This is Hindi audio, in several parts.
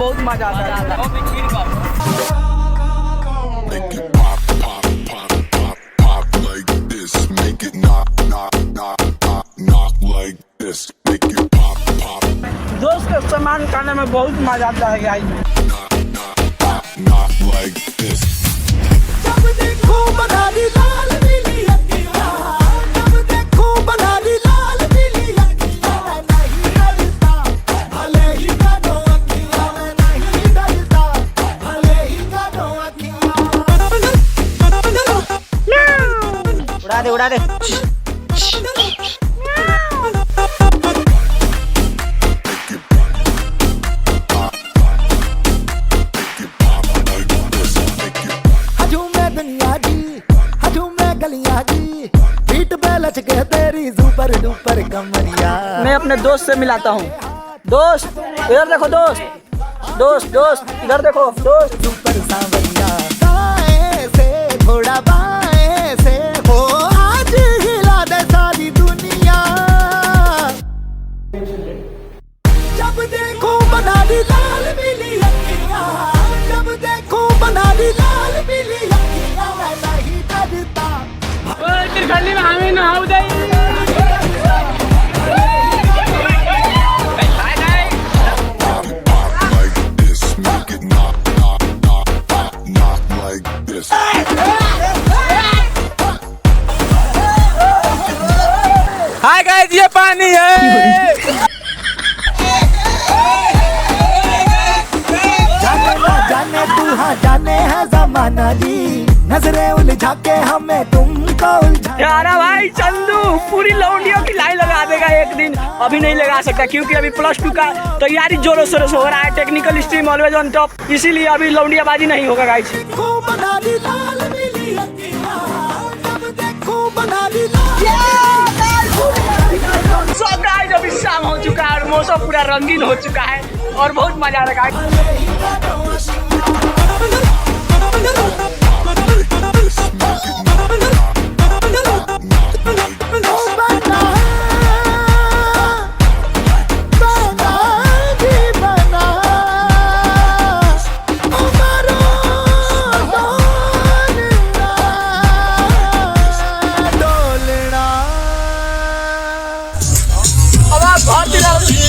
बहुत मजा आता है। दोस्त के सामान खाने में बहुत मजा आता है गाइस। उड़ा दे। मैं अपने दोस्त से मिलाता हूँ। दोस्त इधर देखो, दोस्त इधर देखो, दोस्त सुपर सांवरिया दाएं से थोड़ा बाएं से हो, आज हिला दे सारी दुनिया। जब देखो बना दी लाल पीली अखियां, जब देखो बना दी लाल पीली अखियां, मैं नहीं डरता। गली में हमें ना हो जाए। हाय गाइस, ये पानी है। जाने तू हाँ जाने है जमाना जी, नजरें उलझा के हमें तुमको उलझा। यारा भाई चंदू पूरी लौंडियों की लाइन लगा देगा एक दिन। अभी नहीं लगा सकता क्योंकि अभी +2 का तैयारी जोरों शोरों से हो रहा है। Technical stream always on top, इसीलिए अभी लौंडियाबाजी नहीं होगा गाइस। सो गाइस अभी शाम हो चुका है और मौसम पूरा रंगीन हो चुका है और बहुत मजा आ रहा है।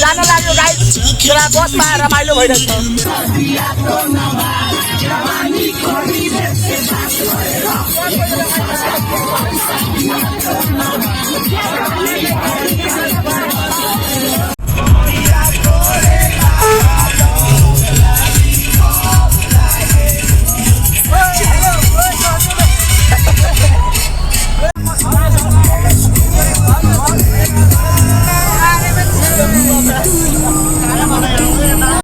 जाने लाग्यो गाइस, जरा बसमा रमाइलो भइरहेछ।